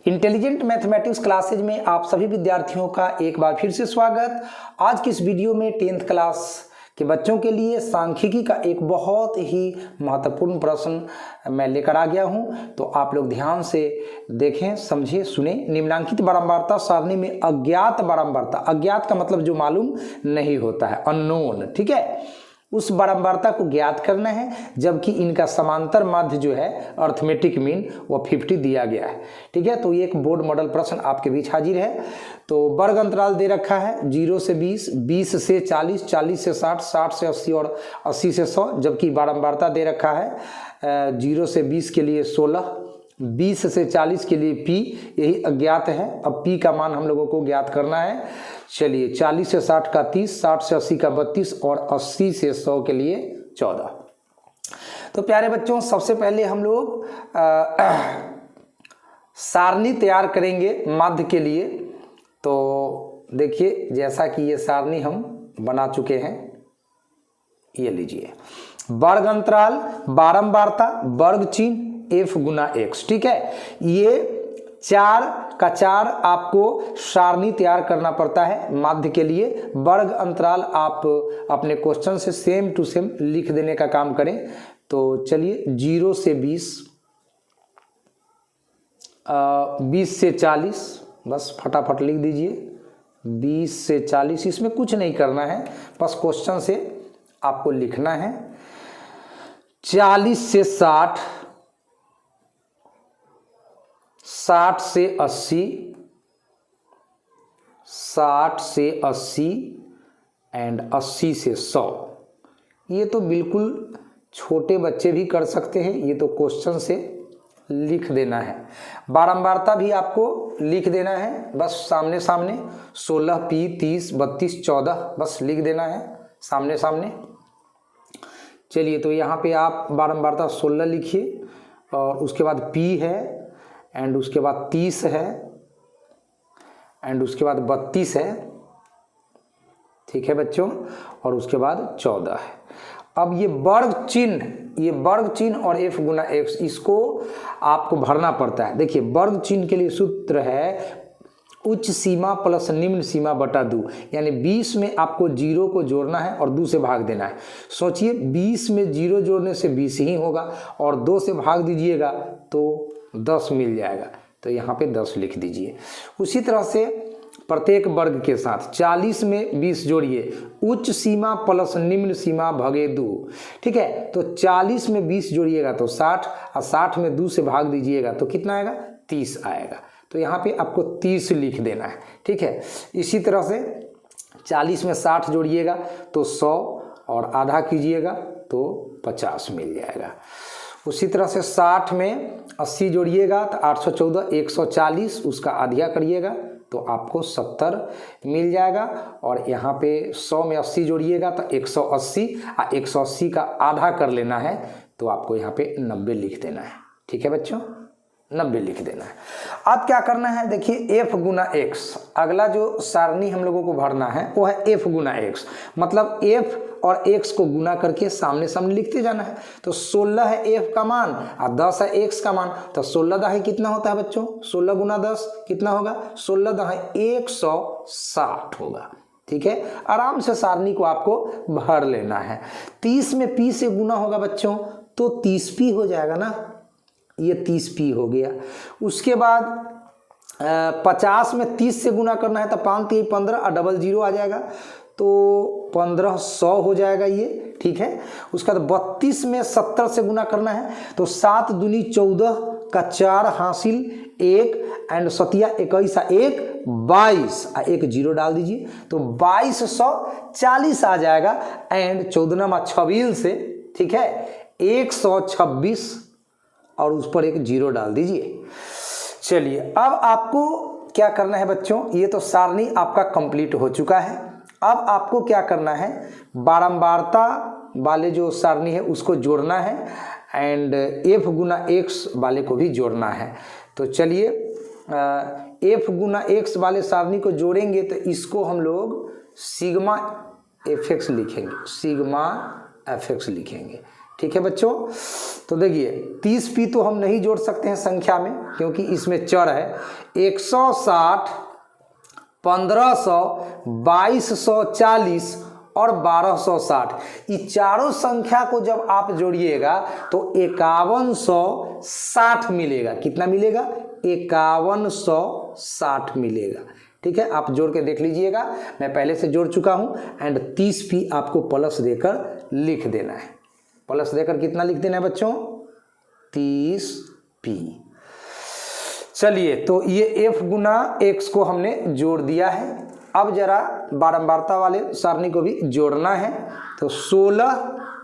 Intelligent mathematics classes में आप सभी विद्यार्थियों का एक बार फिर से स्वागत। आज की इस वीडियो में 10th क्लास के बच्चों के लिए सांख्यिकी का एक बहुत ही महत्वपूर्ण प्रश्न मैं लेकर आ गया हूं, तो आप लोग ध्यान से देखें, समझें, सुने। निम्नांकित बारंबारता सारणी में अज्ञात बारंबारता, अज्ञात का मतलब जो मालूम नहीं होता है, अननोन, ठीक है, उस बारंबारता को ज्ञात करना है, जबकि इनका समांतर माध्य जो है अर्थमेटिक मीन वो 50 दिया गया है। ठीक है, तो ये एक बोर्ड मॉडल प्रश्न आपके बीच हाजिर है। तो वर्ग अंतराल दे रखा है 0 से 20, 20 से 40, 40 से 60, 60 से 80 और 80 से 100, जबकि बारंबारता दे रखा है 0 से 20 के लिए 16, 20 से 40 के लिए P, यही अज्ञात है। अब P का मान हम लोगों को ज्ञात करना है। चलिए, 40 से 60 का 30, 60 से 80 का 32 और 80 से 100 के लिए 14। तो प्यारे बच्चों, सबसे पहले हम लोग सारणी तैयार करेंगे माध्य के लिए। तो देखिए, जैसा कि ये सारणी हम बना चुके हैं, ये लीजिए, वर्ग अंतराल, बारंबारता, वर्ग चिन्ह, F गुना X। ठीक है, ये 4 का 4 आपको सारणी तैयार करना पड़ता है माध्य के लिए। वर्ग अंतराल आप अपने क्वेश्चन से सेम टू सेम लिख देने का काम करें। तो चलिए, 0 से 20, 20 से 40, बस फटाफट लिख दीजिए, 20 से 40, इसमें कुछ नहीं करना है, बस क्वेश्चन से आपको लिखना है। 40 से 60, 60 से 80, 60 से 80 एंड 80 से 100। ये तो बिल्कुल छोटे बच्चे भी कर सकते हैं, ये तो क्वेश्चन से लिख देना है। बारंबारता भी आपको लिख देना है, बस सामने सामने, 16 P, 30, 32, 14, बस लिख देना है सामने सामने। चलिए, तो यहाँ पे आप बारंबारता 16 लिखिए, और उसके बाद P है, एंड उसके बाद 30 है, एंड उसके बाद 32 है, ठीक है बच्चों, और उसके बाद 14 है। अब ये वर्ग चिन्ह और F गुना X, इसको आपको भरना पड़ता है। देखिए, वर्ग चिन्ह के लिए सूत्र है उच्च सीमा प्लस निम्न सीमा बटा 2, यानी 20 में आपको 0 को जोड़ना है और 2 से भाग देना है। सोचिए, 20 में 0 जोड़ने से 20 ही होगा, और 2 से भाग दीजिएगा तो 10 मिल जाएगा। तो यहाँ पे 10 लिख दीजिए। उसी तरह से प्रत्येक वर्ग के साथ 40 में 20 जोड़िए, उच्च सीमा प्लस निम्न सीमा भगे 2। ठीक है, तो 40 में 20 जोड़िएगा तो 60, और 60 में 2 से भाग दीजिएगा तो कितना आएगा, 30 आएगा। तो यहाँ पे आपको 30 लिख देना है। ठीक है, इसी तरह से 40 में 60 जोड़िएगा तो 100, और आधा कीजिएगा तो 50 मिल जाएगा। उसी तरह से 60 में 80 जोड़िएगा तो 814, 140, उसका आधिया करिएगा तो आपको 70 मिल जाएगा। और यहाँ पे 100 में 80 जोड़िएगा तो 180, और 180 का आधा कर लेना है तो आपको यहाँ पे 90 लिख देना है। ठीक है बच्चों, 90 लिख देना है। अब क्या करना है, देखिए, F गुना X, अगला जो सारणी हम लोगों को भरना है वो है F गुना X, मतलब F और X को गुना करके सामने सामने लिखते जाना है। तो 16 है F का मान और 10 है X का मान, तो 16 दहाई कितना होता है बच्चों, 16 गुना 10 कितना होगा, 16 दहाई 160 होगा। ठीक है, आराम से सारणी को आपको भर लेना है। 30 में P से गुना होगा बच्चों तो 30P हो जाएगा ना, ये 30P हो गया। उसके बाद 50 में 30 से गुना करना है तो 5 3 15 और डबल 0 आ जाएगा तो 1500 हो जाएगा ये। ठीक है, उसका 32 में 70 से गुना करना है तो 7 दूनी 14 का 4 हासिल 1, एंड 7 21 1 22, और एक 0 डाल दीजिए तो 2240 आ जाएगा, एंड 14 26 से, ठीक है, 126, और उस पर एक 0 डाल दीजिए। चलिए, अब आपको क्या करना है बच्चों, ये तो सारणी आपका कंप्लीट हो चुका है। अब आपको क्या करना है, बारंबारता वाले जो सारणी है उसको जोड़ना है, एंड F गुना X वाले को भी जोड़ना है। तो चलिए, F गुना X वाले सारणी को जोड़ेंगे तो इसको हम लोग सिग्मा fx लिखेंगे, सिग्मा fx लिखेंगे। ठीक है बच्चों। तो देखिए 30p तो हम नहीं जोड़ सकते हैं संख्या में, क्योंकि इसमें चर है। 160, 1500, 2240 और 1260, ये चारों संख्या को जब आप जोड़िएगा तो 5160 मिलेगा। कितना मिलेगा? 5160 मिलेगा। ठीक है, आप जोड़ के देख लीजिएगा, मैं पहले से जोड़ चुका हूं। एंड 30p आपको प्लस देकर लिख देना है। प्लस देकर कितना लिख देना है बच्चों? 30p। चलिए, तो ये f गुना x को हमने जोड़ दिया है। अब जरा बारंबारता वाले सारणी को भी जोड़ना है। तो 16,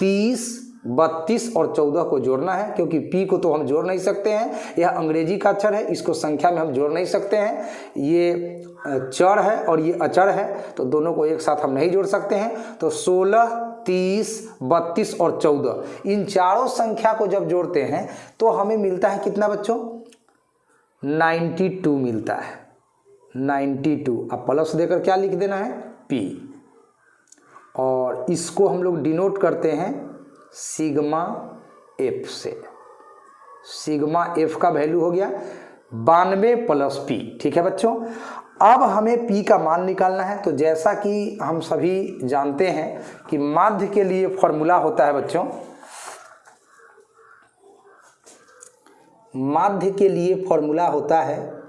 30, 32 और 14 को जोड़ना है, क्योंकि p को तो हम जोड़ नहीं सकते हैं, यह अंग्रेजी का अक्षर है, इसको संख्या में हम जोड़ नहीं सकते हैं। ये चर है और ये अचर है, तो दोनों को एक साथ हम नहीं जोड़ सकते हैं। तो 16, 30, 32 और 14, इन चारों संख्या को जब जोड़ते हैं तो हमें मिलता है कितना बच्चों? 92 मिलता है। 92। अब प्लस देकर क्या लिख देना है? p। और इसको हम लोग डिनोट करते हैं सिग्मा f से। सिग्मा f का वैल्यू हो गया 92 प्लस p। ठीक है बच्चों, अब हमें p का मान निकालना है। तो जैसा कि हम सभी जानते हैं कि माध्य के लिए फॉर्मूला होता है बच्चों, माध्य के लिए फॉर्मूला होता है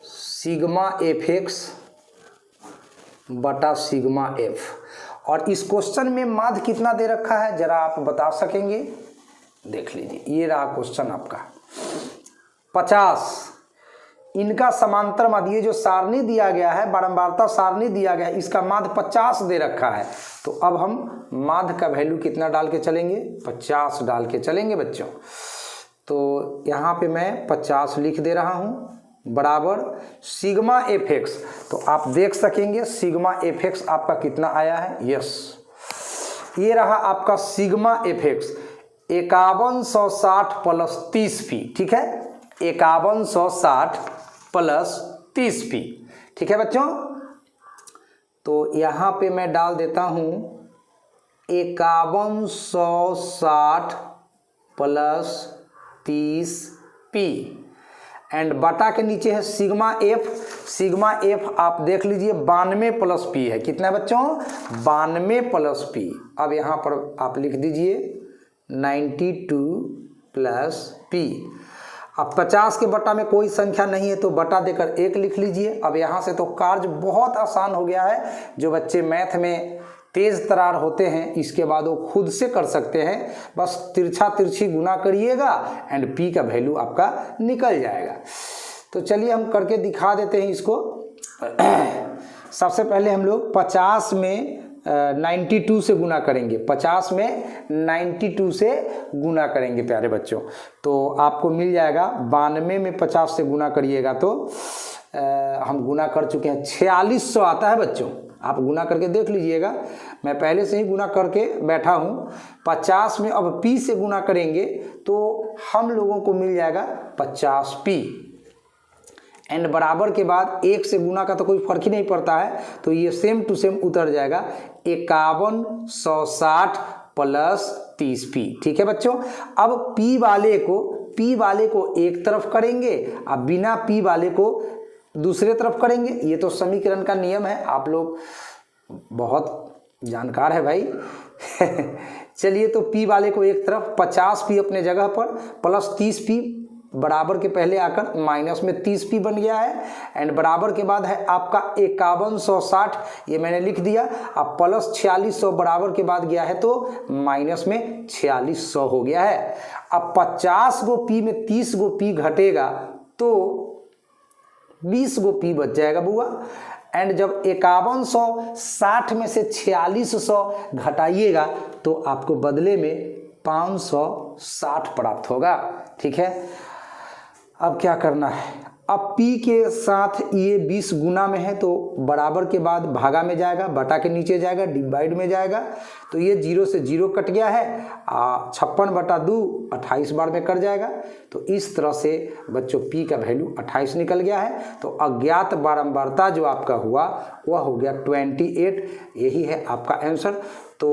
सिग्मा fx बटा सिग्मा f। और इस क्वेश्चन में माध्य कितना दे रखा है जरा आप बता सकेंगे? देख लीजिए, ये रहा क्वेश्चन आपका 50। इनका समांतर माध्य, ये जो सारणी दिया गया है, बारंबारता सारणी दिया गया है, इसका माध्य 50 दे रखा है। तो अब हम माध्य का वैल्यू कितना डाल के चलेंगे? 50 डाल के चलेंगे बच्चों। तो यहाँ पे मैं 50 लिख दे रहा हूँ बराबर सिग्मा fx। तो आप देख सकेंगे सिग्मा fx आपका कितना आया है? यस, ये रहा आपका सिग्मा fx 5160 प्लस 30p। ठीक है, 5160 प्लस 30p। ठीक है बच्चों, तो यहाँ पे मैं डाल देता हूँ 5160 प्लस 30p एंड बटा के नीचे है सिग्मा f। सिग्मा f आप देख लीजिए 92 प्लस p है। कितना बच्चों? 92 प्लस p। अब यहाँ पर आप लिख दीजिए 92 प्लस p। अब 50 के बटा में कोई संख्या नहीं है तो बटा देकर 1 लिख लीजिए। अब यहाँ से तो कार्य बहुत आसान हो गया है। जो बच्चे मैथ में तेज तरार होते हैं इसके बाद वो खुद से कर सकते हैं। बस तिरछा तिरछी गुना करिएगा एंड p का वैल्यू आपका निकल जाएगा। तो चलिए हम करके दिखा देते हैं इसको। सबसे पहले हम लोग 50 में 92 से गुना करेंगे। 50 में 92 से गुना करेंगे प्यारे बच्चों, तो आपको मिल जाएगा 92 में 50 से गुना करिएगा तो हम गुना कर चुके हैं 4600 आता है बच्चों। आप गुना करके देख लीजिएगा, मैं पहले से ही गुना करके बैठा हूँ। 50 में अब p से गुना करेंगे तो हम लोगों को मिल जाएगा 50p एंड बराबर के बाद 1 से गुना का तो कोई फर्क ही नहीं पड़ता है, तो ये सेम टू सेम उतर जाएगा 5160 प्लस 30p। ठीक है बच्चों, अब p वाले को एक तरफ करेंगे, अब बिना p वाले को दूसरे तरफ करेंगे। ये तो समीकरण का नियम है, आप लोग बहुत जानकार है भाई। चलिए, तो p वाले को एक तरफ 50p अपने जगह पर प्लस 30p बराबर के पहले आकर माइनस में 30p बन गया है एंड बराबर के बाद है आपका 5160, ये मैंने लिख दिया। अब प्लस 4600 बराबर के बाद गया है तो माइनस में 4600 हो गया है। अब 50 गो p में 30 गो p घटेगा तो 20 गो p बच जाएगा बुआ। एंड जब 5160 में से 4600 घटाइएगा तो आपको बदले में 560 प्राप्त होगा। ठीक है, अब क्या करना है, अब p के साथ ये 20 गुना में है तो बराबर के बाद भागा में जाएगा, बटा के नीचे जाएगा, डिवाइड में जाएगा, तो ये 0 से 0 कट गया है, 56/2 28 बार में कट जाएगा। तो इस तरह से बच्चों p का वैल्यू 28 निकल गया है। तो अज्ञात बारंबारता जो आपका हुआ वह हो गया 28। यही है आपका आंसर। तो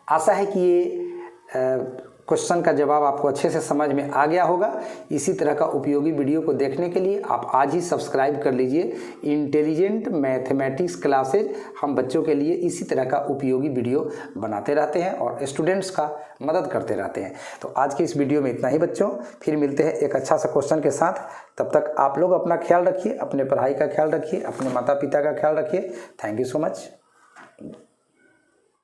आशा है कि ये क्वेश्चन का जवाब आपको अच्छे से समझ में आ गया होगा। इसी तरह का उपयोगी वीडियो को देखने के लिए आप आज ही सब्सक्राइब कर लीजिए इंटेलिजेंट मैथमेटिक्स क्लासेज। हम बच्चों के लिए इसी तरह का उपयोगी वीडियो बनाते रहते हैं और स्टूडेंट्स का मदद करते रहते हैं। तो आज के इस वीडियो में इतना ही बच्चों, फिर मिलते हैं एक अच्छा सा क्वेश्चन के साथ। तब तक आप लोग अपना ख्याल रखिए, अपने पढ़ाई का ख्याल रखिए, अपने माता पिता का ख्याल रखिए। Thank you so much.